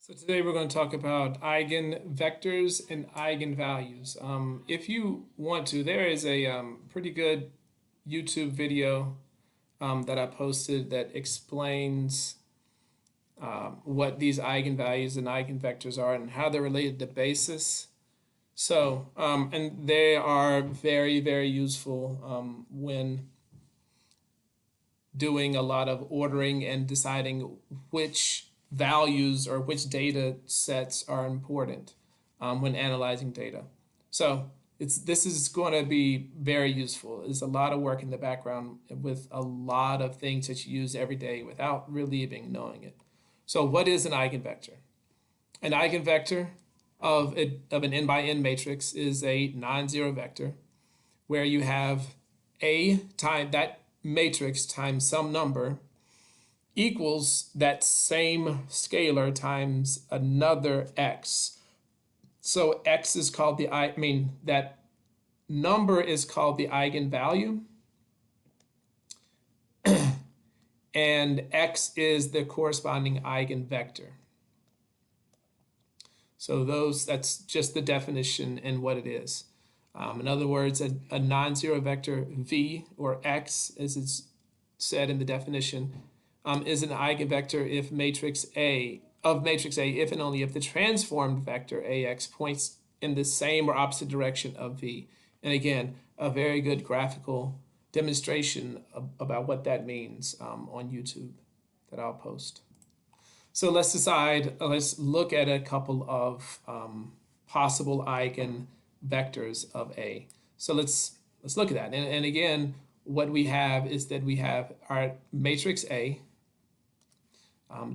So today we're going to talk about eigenvectors and eigenvalues. If you want to, there is a pretty good YouTube video that I posted that explains what these eigenvalues and eigenvectors are and how they're related to basis. So, and they are very, very useful when doing a lot of ordering and deciding which values or which data sets are important when analyzing data. So this is going to be very useful. There's a lot of work in the background with a lot of things that you use every day without really even knowing it. So what is an eigenvector? An eigenvector of an n by n matrix is a non-zero vector where you have a time that matrix times some number equals that same scalar times another x. So x is called that number is called the eigenvalue, and x is the corresponding eigenvector. So that's just the definition and what it is. In other words, a non-zero vector v, or x, as it's said in the definition, is an eigenvector if matrix A if and only if the transformed vector AX points in the same or opposite direction of V. And again, a very good graphical demonstration about what that means on YouTube that I'll post. So let's look at a couple of possible eigenvectors of A. So let's look at that. And again, what we have is that we have our matrix A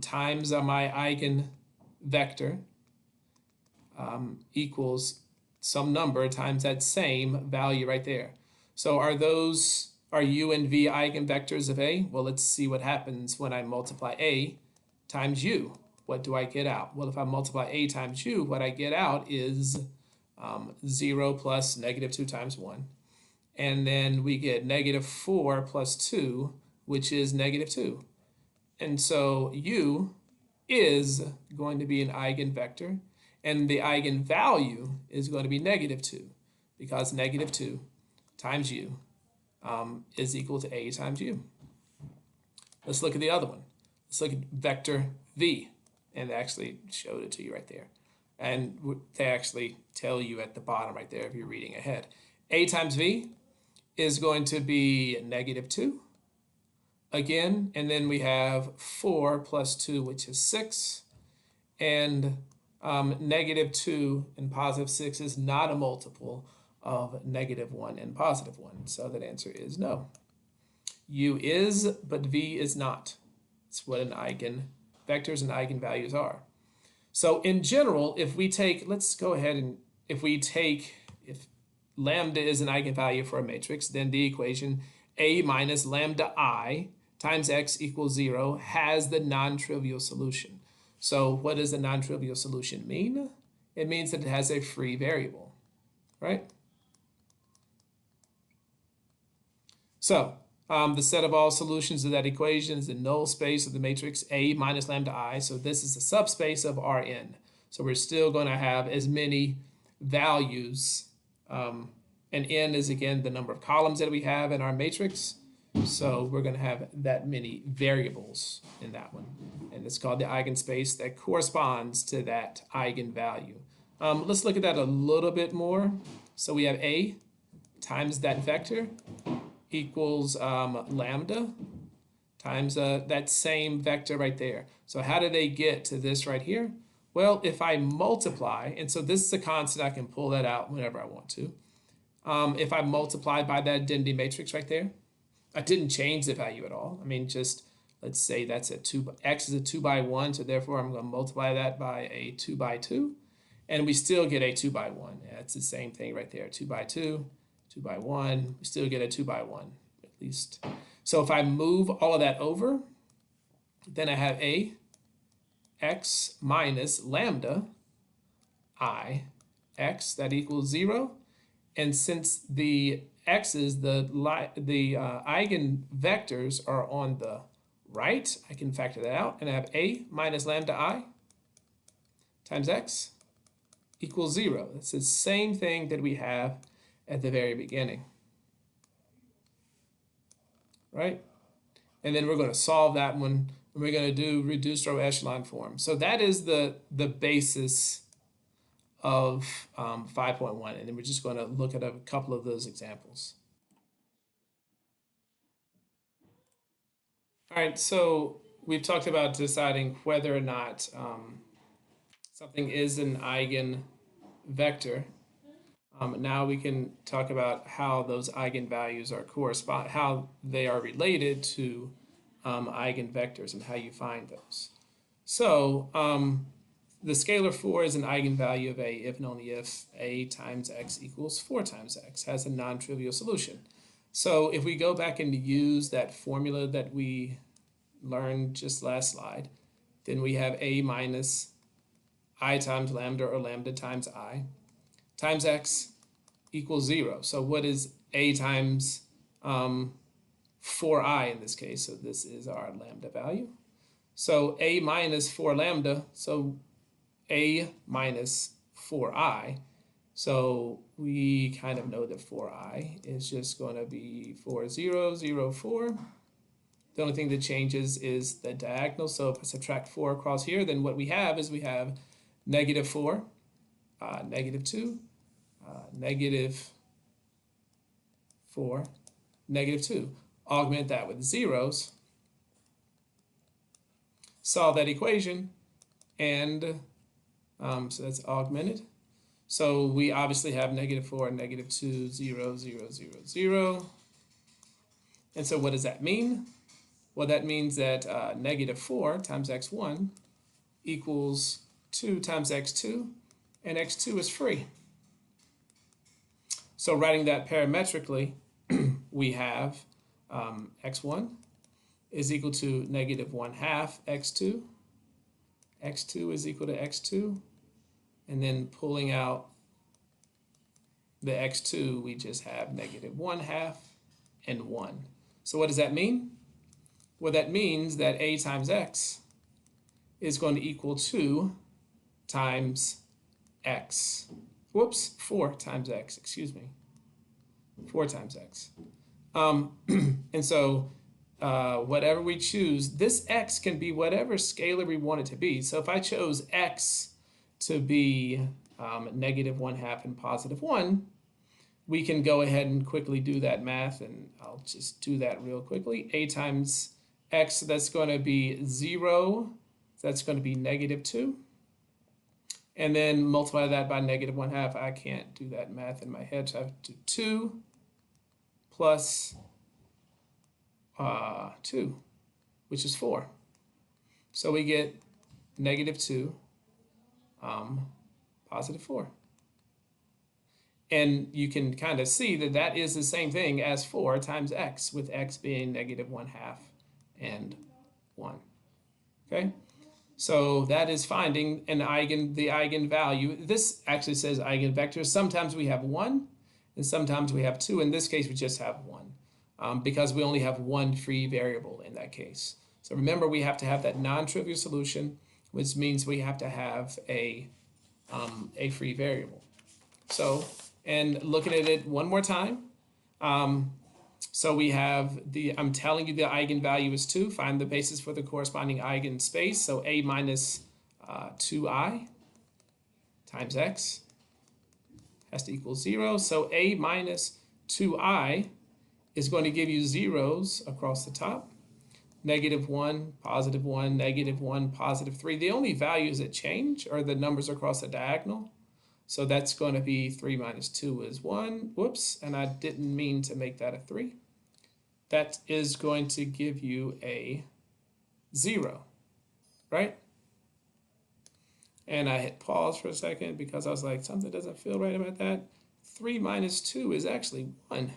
times my eigenvector equals some number times that same value right there. So are U and V eigenvectors of A? Well, let's see what happens when I multiply A times U. What do I get out? Well, if I multiply A times U, what I get out is 0 plus negative 2 times 1. And then we get negative 4 plus 2, which is negative 2. And so U is going to be an eigenvector, and the eigenvalue is going to be negative 2, because negative 2 times U is equal to A times U. Let's look at the other one. Let's look at vector V, and they actually showed it to you right there. And they actually tell you at the bottom right there if you're reading ahead. A times V is going to be negative 2 again, and then we have 4 plus 2, which is 6, and negative 2 and positive 6 is not a multiple of negative 1 and positive 1, so that answer is no. U is, but V is not. It's what an eigenvectors and eigenvalues are. So in general, if lambda is an eigenvalue for a matrix, then the equation A minus lambda I times x equals 0 has the non-trivial solution. So what does the non-trivial solution mean? It means that it has a free variable, right? So the set of all solutions of that equation is the null space of the matrix A minus lambda I. So this is the subspace of Rn. So we're still going to have as many values, and n is again the number of columns that we have in our matrix. So we're going to have that many variables in that one. And it's called the eigenspace that corresponds to that eigenvalue. Let's look at that a little bit more. So we have A times that vector equals lambda times that same vector right there. So how do they get to this right here? Well, if I multiply, and so this is a constant, I can pull that out whenever I want to. If I multiply by that identity matrix right there, I didn't change the value at all. I mean, just let's say that's x is a 2 by 1, so therefore I'm going to multiply that by a 2 by 2, and we still get a 2 by 1. Yeah, it's the same thing right there, 2 by 2, 2 by 1, we still get a 2 by 1 at least. So if I move all of that over, then I have a x minus lambda I x that equals 0. And since the x's, the eigenvectors are on the right, I can factor that out, and I have a minus lambda I times x equals 0. It's the same thing that we have at the very beginning, right? And then we're going to solve that one, and we're going to do reduced row echelon form. So that is the basis of 5.1, and then we're just going to look at a couple of those examples. All right, so we've talked about deciding whether or not something is an eigenvector. Now we can talk about how those eigenvalues are how they are related to eigenvectors and how you find those. So the scalar 4 is an eigenvalue of A if and only if A times x equals 4 times x, has a non-trivial solution. So if we go back and use that formula that we learned just last slide, then we have A minus I times lambda, or lambda times I, times x equals 0. So what is A times 4i in this case? So this is our lambda value. So A minus 4 lambda, so A minus 4i. So we kind of know that 4i is just going to be 4, 0, 0, 4. The only thing that changes is the diagonal. So if I subtract 4 across here, then what we have is we have negative 4, negative 2, negative 4, negative 2. Augment that with zeros, solve that equation, and so that's augmented. So we obviously have negative 4, negative 2, 0, 0, 0, 0. And so what does that mean? Well, that means that negative 4 times x1 equals 2 times x2, and x2 is free. So writing that parametrically, we have x1 is equal to negative 1/2 x2. x2 is equal to x2. And then pulling out the x2, we just have negative 1/2 and 1. So what does that mean? Well, that means that A times x is going to equal 2 times x. Whoops, 4 times x, excuse me. 4 times x. And so whatever we choose, this x can be whatever scalar we want it to be. So if I chose x to be negative 1/2 and positive 1, we can go ahead and quickly do that math, and I'll just do that real quickly. A times x, that's going to be 0. That's going to be negative 2. And then multiply that by negative 1/2. I can't do that math in my head, so I have to do 2 plus 2, which is 4. So we get negative 2, positive 4. And you can kind of see that that is the same thing as 4 times x, with x being negative 1/2 and 1. Okay? So that is finding the eigenvalue. This actually says eigenvectors. Sometimes we have 1, and sometimes we have 2. In this case, we just have 1, because we only have one free variable in that case. So remember, we have to have that non-trivial solution, which means we have to have a free variable. So, and looking at it one more time, so we have I'm telling you the eigenvalue is 2. Find the basis for the corresponding eigenspace. So A minus 2i times x has to equal 0. So A minus 2i is going to give you zeros across the top. Negative 1, positive 1, negative 1, positive 3. The only values that change are the numbers across the diagonal. So that's going to be 3 minus 2 is 1. Whoops, and I didn't mean to make that a 3. That is going to give you a 0, right? And I hit pause for a second because I was like, something doesn't feel right about that. 3 minus 2 is actually 1.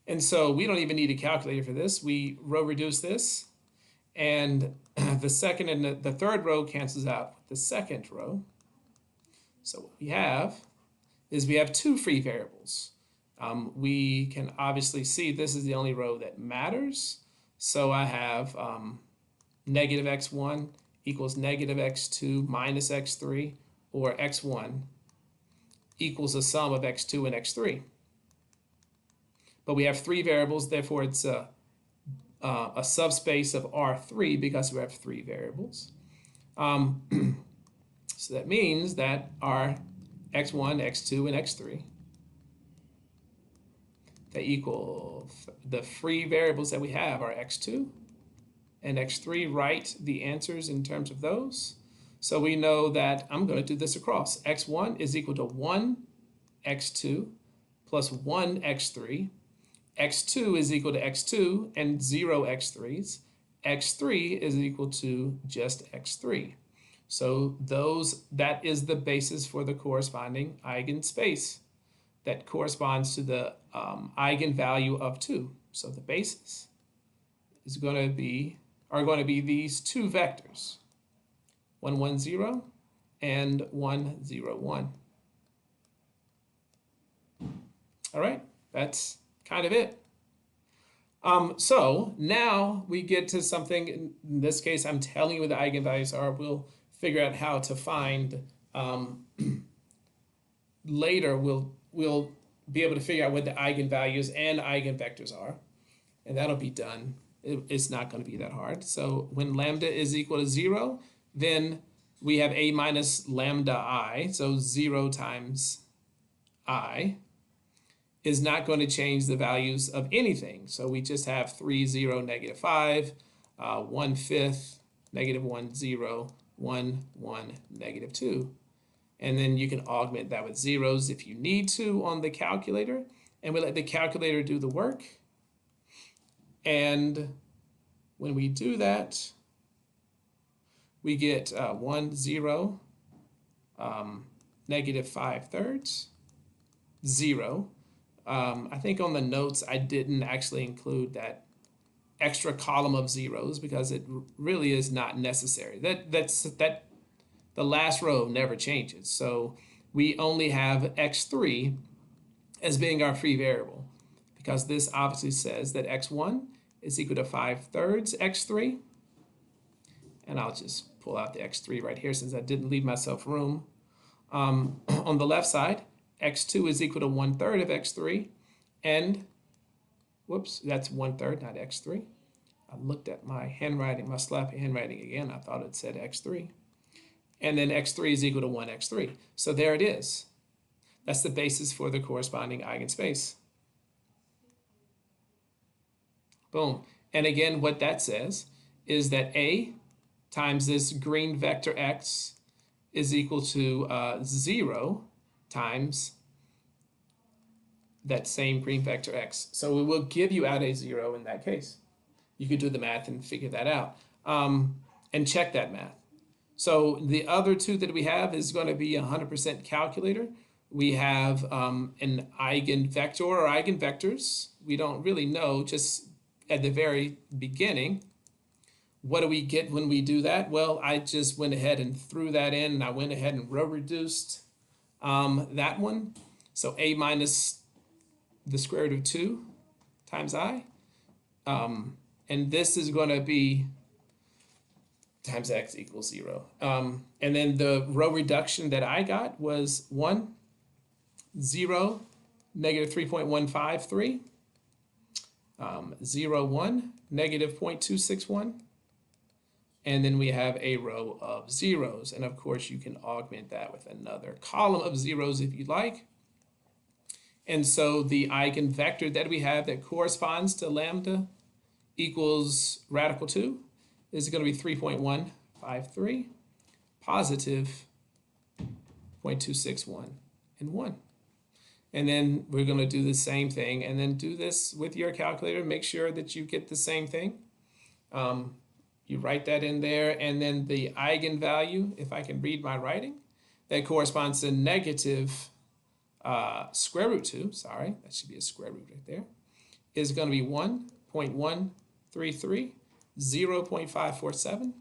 And so we don't even need a calculator for this. We row reduce this, and the second and the third row cancels out with the second row. So what we have is we have 2 free variables. We can obviously see this is the only row that matters. So I have negative x1 equals negative x2 minus x3, or x1 equals the sum of x2 and x3. But we have three variables, therefore it's a subspace of R3 because we have three variables. So that means that our x1, x2, and x3, they equal the free variables that we have are x2 and x3. Write the answers in terms of those. So we know that I'm going to do this across. x1 is equal to 1 x2 plus 1 x3. x2 is equal to x2 and 0 x3s. x3 is equal to just x3. So that is the basis for the corresponding eigenspace that corresponds to the eigenvalue of 2. So the basis is going to be these two vectors, 1, 1, 0 and 1, 0, 1. All right, that's kind of it. So now we get to something. In this case, I'm telling you what the eigenvalues are. We'll figure out how to find later. We'll be able to figure out what the eigenvalues and eigenvectors are, and that'll be done. It's not going to be that hard. So when lambda is equal to 0, then we have a minus lambda I. So 0 times I is not going to change the values of anything. So we just have 3, 0, negative 5, 1/5, negative 1, 0, 1, 1, negative 2. And then you can augment that with zeros if you need to on the calculator. And we let the calculator do the work. And when we do that, we get 1, 0, negative 5/3, 0. I think on the notes I didn't actually include that extra column of zeros because it really is not necessary. That the last row never changes. So we only have x3 as being our free variable because this obviously says that x1 is equal to 5/3 x3. And I'll just pull out the x3 right here since I didn't leave myself room. On the left side, x2 is equal to 1/3 of x3, and whoops, that's 1/3, not x3. I looked at my handwriting, my sloppy handwriting again. I thought it said x3. And then x3 is equal to 1 x3. So there it is. That's the basis for the corresponding eigenspace. Boom. And again, what that says is that A times this green vector x is equal to 0 times that same green vector x. So it will give you out a 0 in that case. You could do the math and figure that out and check that math. So the other two that we have is going to be 100% calculator. We have an eigenvector or eigenvectors. We don't really know just at the very beginning. What do we get when we do that? Well, I just went ahead and threw that in, and I went ahead and row reduced that one. So a minus the square root of 2 times I. And this is going to be times x equals 0. And then the row reduction that I got was 1, 0, negative 3.153, 0, 1, negative 0.261. And then we have a row of zeros. And of course, you can augment that with another column of zeros if you like. And so the eigenvector that we have that corresponds to lambda equals radical 2 is going to be 3.153, positive 0.261, and 1. And then we're going to do the same thing and then do this with your calculator. Make sure that you get the same thing. You write that in there, and then the eigenvalue, if I can read my writing, that corresponds to negative square root 2, sorry, that should be a square root right there, is going to be 1.133, 0.547,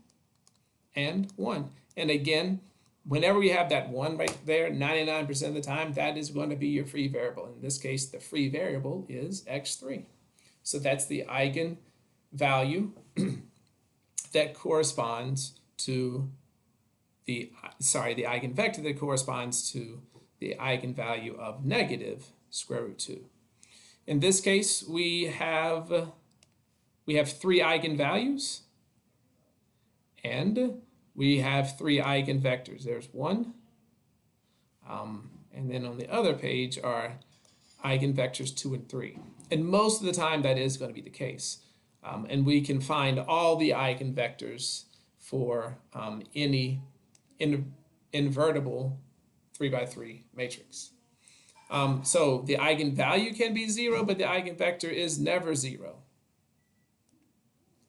and 1. And again, whenever we have that 1 right there, 99% of the time, that is going to be your free variable. In this case, the free variable is x3. So that's the eigenvalue that corresponds to the eigenvector that corresponds to the eigenvalue of negative square root 2. In this case, we have 3 eigenvalues, and we have 3 eigenvectors. There's 1, and then on the other page are eigenvectors 2 and 3. And most of the time that is going to be the case. And we can find all the eigenvectors for any invertible 3 by 3 matrix. So the eigenvalue can be 0, but the eigenvector is never 0.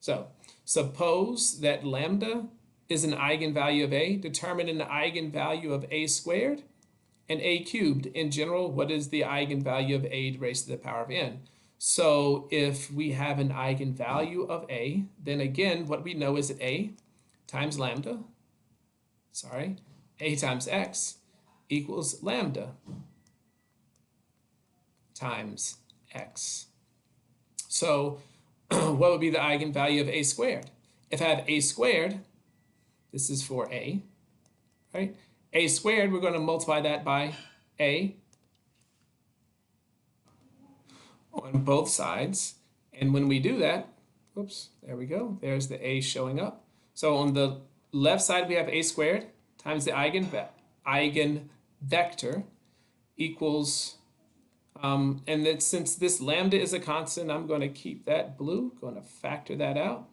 So suppose that lambda is an eigenvalue of A, determine an eigenvalue of A squared and A cubed. In general, what is the eigenvalue of A raised to the power of n? So if we have an eigenvalue of A, then again, what we know is that A times lambda, A times X equals lambda times X. So what would be the eigenvalue of A squared? If I have A squared, this is for A, right? A squared, we're going to multiply that by A on both sides. And when we do that, oops, there we go. There's the A showing up. So on the left side, we have A squared times the eigenvector equals, and then since this lambda is a constant, I'm going to keep that blue, going to factor that out,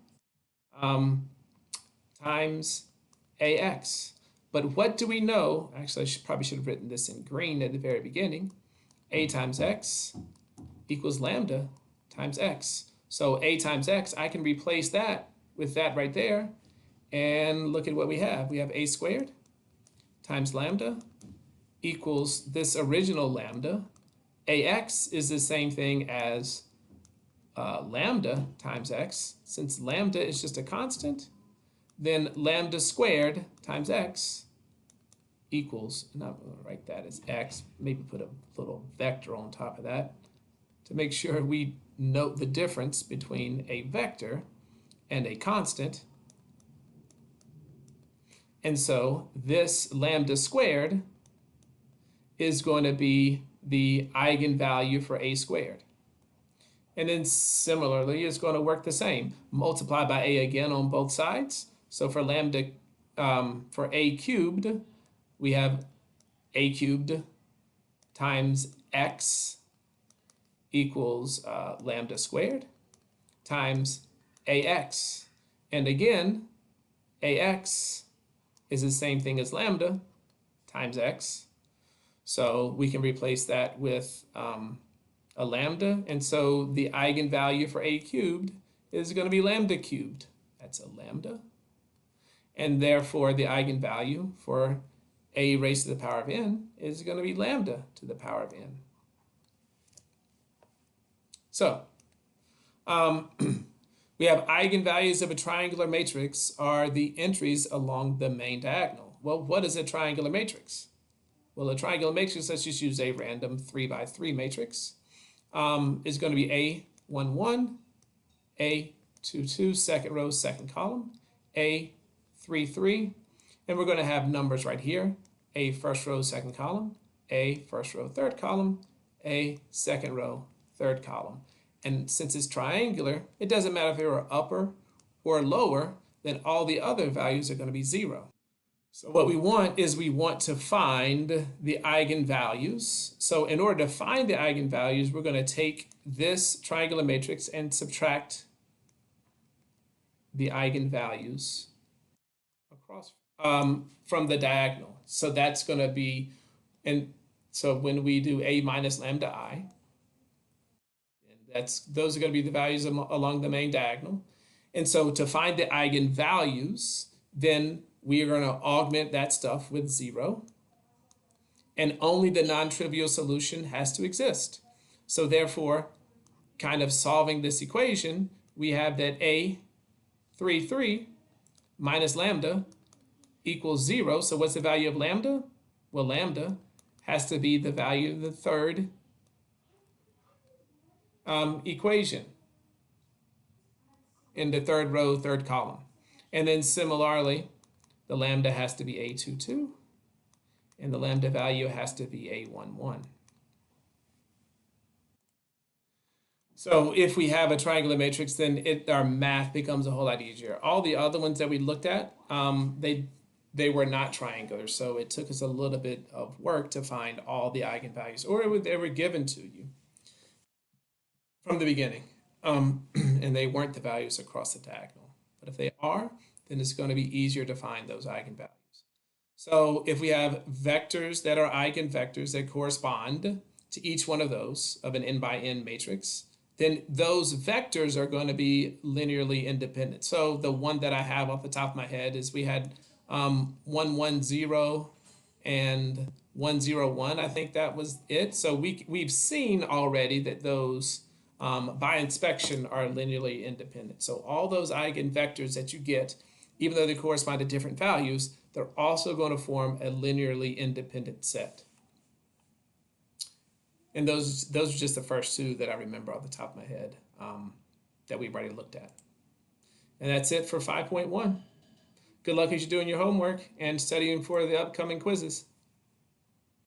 times AX. But what do we know? Actually, I probably should have written this in green at the very beginning. A times X equals lambda times X. So A times X, I can replace that with that right there. And look at what we have. We have A squared times lambda equals this original lambda. AX is the same thing as lambda times X. Since lambda is just a constant, then lambda squared times X equals, and I'm going to write that as X, maybe put a little vector on top of that to make sure we note the difference between a vector and a constant. And so this lambda squared is going to be the eigenvalue for A squared. And then similarly, it's going to work the same. Multiply by A again on both sides. So for lambda, for A cubed, we have A cubed times X equals lambda squared times AX. And again, AX is the same thing as lambda times X. So we can replace that with a lambda. And so the eigenvalue for A cubed is going to be lambda cubed. That's a lambda. And therefore, the eigenvalue for A raised to the power of n is going to be lambda to the power of n. So we have eigenvalues of a triangular matrix are the entries along the main diagonal. Well, what is a triangular matrix? Well, a triangular matrix, let's just use a random 3 by 3 matrix, is going to be A1, 1, A2, 2, second row, second column, A3, 3, and we're going to have numbers right here, A first row, second column, A first row, third column, A second row, third column. And since it's triangular, it doesn't matter if they were upper or lower, then all the other values are going to be 0. So what we want is we want to find the eigenvalues. So in order to find the eigenvalues, we're going to take this triangular matrix and subtract the eigenvalues across from the diagonal. So that's going to be, and so when we do A minus lambda I, those are going to be the values along the main diagonal. And so to find the eigenvalues, then we are going to augment that stuff with 0. And only the non-trivial solution has to exist. So therefore, kind of solving this equation, we have that A3, 3 minus lambda equals 0. So what's the value of lambda? Well, lambda has to be the value of the third equation in the third row, third column. And then similarly, the lambda has to be A22, and the lambda value has to be A11. So if we have a triangular matrix, then our math becomes a whole lot easier. All the other ones that we looked at, they were not triangular, so it took us a little bit of work to find all the eigenvalues, or they were given to you from the beginning, and they weren't the values across the diagonal. But if they are, then it's going to be easier to find those eigenvalues. So if we have vectors that are eigenvectors that correspond to each one of those of an n by n matrix, then those vectors are going to be linearly independent. So the one that I have off the top of my head is we had 1, 1, 0 and 1, 0, 1. I think that was it. So we've seen already that those by inspection are linearly independent. So all those eigenvectors that you get, even though they correspond to different values, they're also going to form a linearly independent set. And those are just the first two that I remember off the top of my head that we've already looked at. And that's it for 5.1. Good luck as you're doing your homework and studying for the upcoming quizzes.